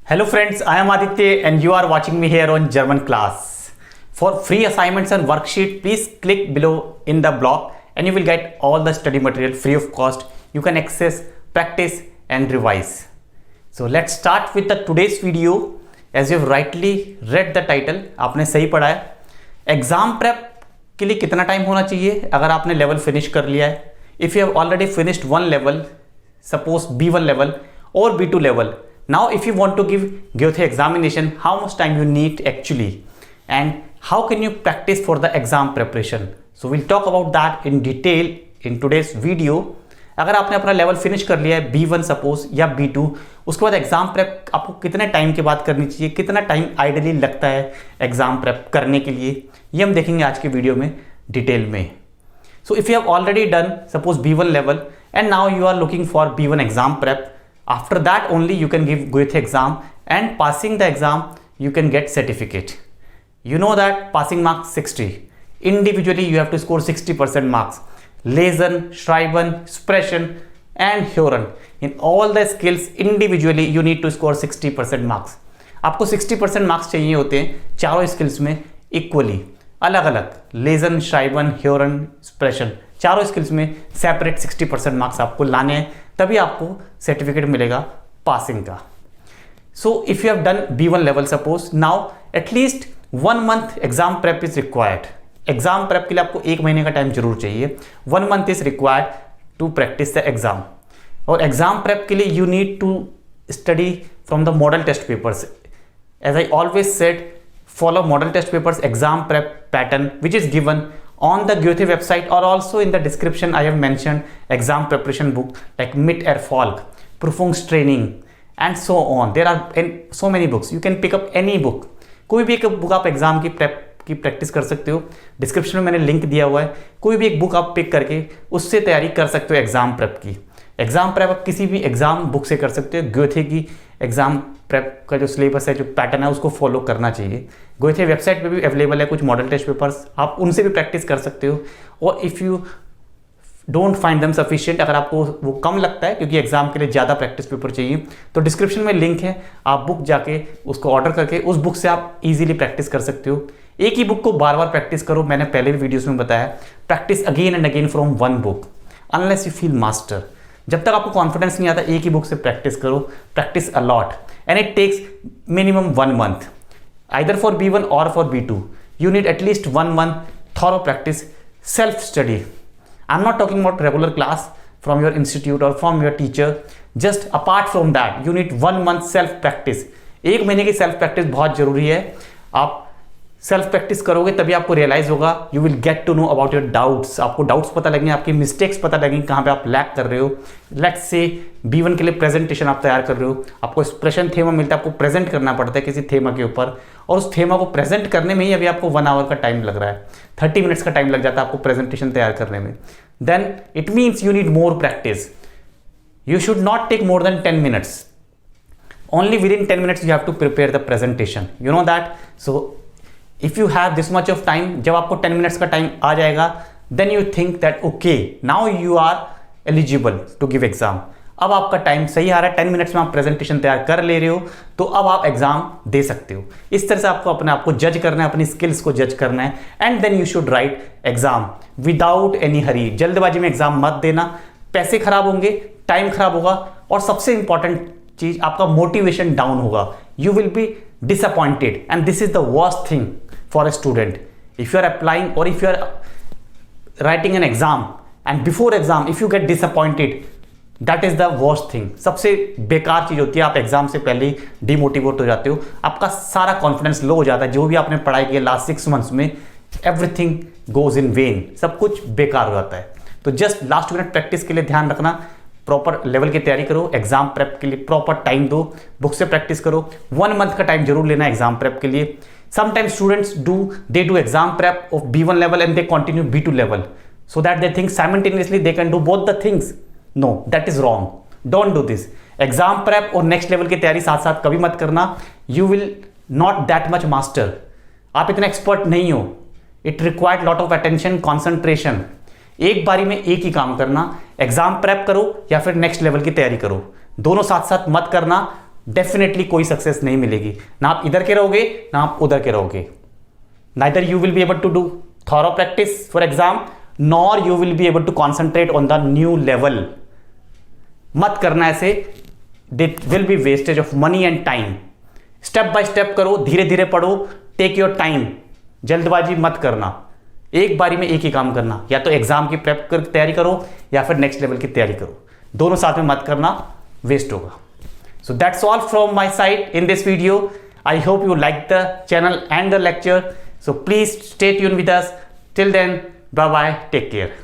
Hello friends, I am Aditya and you are watching me here on German class. For free assignments and worksheet, please click below in the blog and you will get all the study material free of cost. You can access, practice and revise. So let's start with the today's video. As you have rightly read the title, आपने सही पढ़ा है. Exam prep के लिए कितना time होना चाहिए अगर आपने लेवल फिनिश कर लिया है. If you have already finished one level, suppose B1 level or B2 level. Now if you want to give Goethe examination, how much time you need actually and how can you practice for the exam preparation? So we'll talk about that in detail in today's video. अगर आपने अपना level finish कर लिया है B1 suppose या B2, उसके बाद exam prep आपको कितने टाइम के बाद करनी चाहिए, कितना टाइम आइडियली लगता है एग्जाम प्रेप करने के लिए, ये हम देखेंगे आज के वीडियो में डिटेल में. So if you have already done suppose B1 level and now you are looking for B1 exam prep, after that only you can give Goethe exam and passing the exam you can get certificate. You know that passing marks 60. Individually you have to score 60% marks. Lesen, Schreiben, Sprechen and Hören. In all the skills individually you need to score 60% marks. आपको 60% marks चाहिए होते हैं चारों skills में equally, अलग अलग. Lesion, श्राइबन, ह्योरन, स्प्रेशन, चारों skills में सेपरेट 60% मार्क्स आपको लाने हैं, तभी आपको सर्टिफिकेट मिलेगा पासिंग का. So if you have done B1 level suppose, now at least 1 month exam prep is required. Exam prep के लिए आपको 1 महीने का टाइम जरूर चाहिए. 1 month is required to practice the exam. और एग्जाम प्रेप के लिए you need to study from the model test papers. As I always said, follow model test papers exam prep pattern which is given on the Goethe website, or also in the description I have mentioned exam preparation book like Mitt-Erfolg, Prüfungstraining and so on. There are so many books. You can pick up any book. कोई भी एक book आप exam की prep की practice कर सकते हो. Description में मैंने लिंक दिया हुआ है. कोई भी एक बुक आप पिक करके उससे तैयारी कर सकते हो एग्जाम प्रेप की. एग्जाम प्रेप आप किसी भी एग्जाम बुक से कर सकते हो. गोथे की एग्जाम प्रेप का जो सिलेबस है, जो पैटर्न है, उसको फॉलो करना चाहिए. गोथे वेबसाइट पे भी अवेलेबल है कुछ मॉडल टेस्ट पेपर्स, आप उनसे भी प्रैक्टिस कर सकते हो. और if you don't find them sufficient, अगर आपको वो कम लगता है क्योंकि एग्जाम के लिए ज़्यादा प्रैक्टिस पेपर चाहिए, तो डिस्क्रिप्शन में लिंक है, आप बुक जाके उसको ऑर्डर करके उस बुक से आप इजीली प्रैक्टिस कर सकते हो. एक ही बुक को बार बार प्रैक्टिस करो. मैंने पहले भी वीडियोस में बताया, practice again and again from one book unless you feel master. जब तक आपको कॉन्फिडेंस नहीं आता, एक ही बुक से प्रैक्टिस करो. Practice a lot and it takes minimum 1 month either for B1 or for B2. You need at least 1 month thorough practice, self study. I'm not talking about regular class from your institute or from your teacher. Just apart from that you need 1 month self practice. 1 महीने की self practice बहुत जरूरी है. आप self practice करोगे तभी आपको realise होगा. You will get to know about your doubts. आपको डाउट्स पता लगेंगे, आपकी मिस्टेक्स पता लगेंगे, कहाँ पे आप लैक कर रहे हो. लेट्स से B1 के लिए प्रेजेंटेशन आप तैयार कर रहे हो, आपको एक्सप्रेशन थेमा मिलता है, आपको प्रेजेंट करना पड़ता है किसी थेमा के ऊपर, और उस थेमा को प्रेजेंट करने में ही अभी आपको 1 hour का टाइम लग रहा है. 30 minutes का टाइम लग जाता है आपको प्रेजेंटेशन तैयार करने में. Then it means you need more practice. You should not take more than 10 minutes. Only within 10 minutes you have to prepare the presentation. You know that? So if you have this much of time, जब आपको 10 minutes का time आ जाएगा, then you think that okay, now you are eligible to give exam. अब आपका time सही आ रहा है, 10 minutes में आप प्रेजेंटेशन तैयार कर ले रहे हो, तो अब आप एग्जाम दे सकते हो. इस तरह से आपको अपने आप को जज करना है, अपनी स्किल्स को जज करना है. And then you should write exam without any hurry. जल्दबाजी में एग्जाम मत देना. पैसे खराब होंगे, टाइम खराब होगा, और सबसे इंपॉर्टेंट चीज आपका मोटिवेशन डाउन होगा. You will B disappointed and this is the worst thing for a student. If you are applying or if you are writing an exam and before exam if you get disappointed, that is the worst thing. सबसे बेकार चीज होती है, आप exam से पहले ही demotivate हो जाते हो, आपका सारा कॉन्फिडेंस लो हो जाता है. जो भी आपने पढ़ाई की लास्ट 6 months में, एवरीथिंग गोज इन वेन, सब कुछ बेकार हो जाता है. तो जस्ट लास्ट मिनट प्रैक्टिस के लिए ध्यान रखना. प्रॉपर लेवल की तैयारी करो. एग्जाम प्रेप के लिए प्रॉपर टाइम दो. बुक से प्रैक्टिस करो. 1 month का टाइम जरूर लेना एग्जाम प्रेप के लिए. Sometimes students they do exam prep of B1 level and they continue B2 level so that they think simultaneously they can do both the things. No, that is wrong. Don't do this. Exam prep और next level की तैयारी साथ साथ कभी मत करना. You will not that much master. आप इतने एक्सपर्ट नहीं हो. It required lot of attention, concentration. एक बारी में एक ही काम करना. एग्जाम प्रेप करो या फिर नेक्स्ट लेवल की तैयारी करो, दोनों साथ साथ मत करना. डेफिनेटली कोई सक्सेस नहीं मिलेगी। ना आप इधर के रहोगे ना आप उधर के रहोगे। Neither you will be able to do thorough practice for exam nor you will be able to concentrate on the new level. मत करना ऐसे, that will be wastage of money and time. Step by step करो, धीरे धीरे पढ़ो, take your time, जल्दबाजी मत करना। एक बारी में एक ही काम करना, या तो एग्जाम की प्रेप कर तैयारी करो या फिर नेक्स्ट लेवल की तैयारी करो, दोनों साथ में मत करना, वेस्ट होगा। So that's all from my side in this video. I hope you like the channel and the lecture, so please stay tune with us. Till then, bye bye, take care.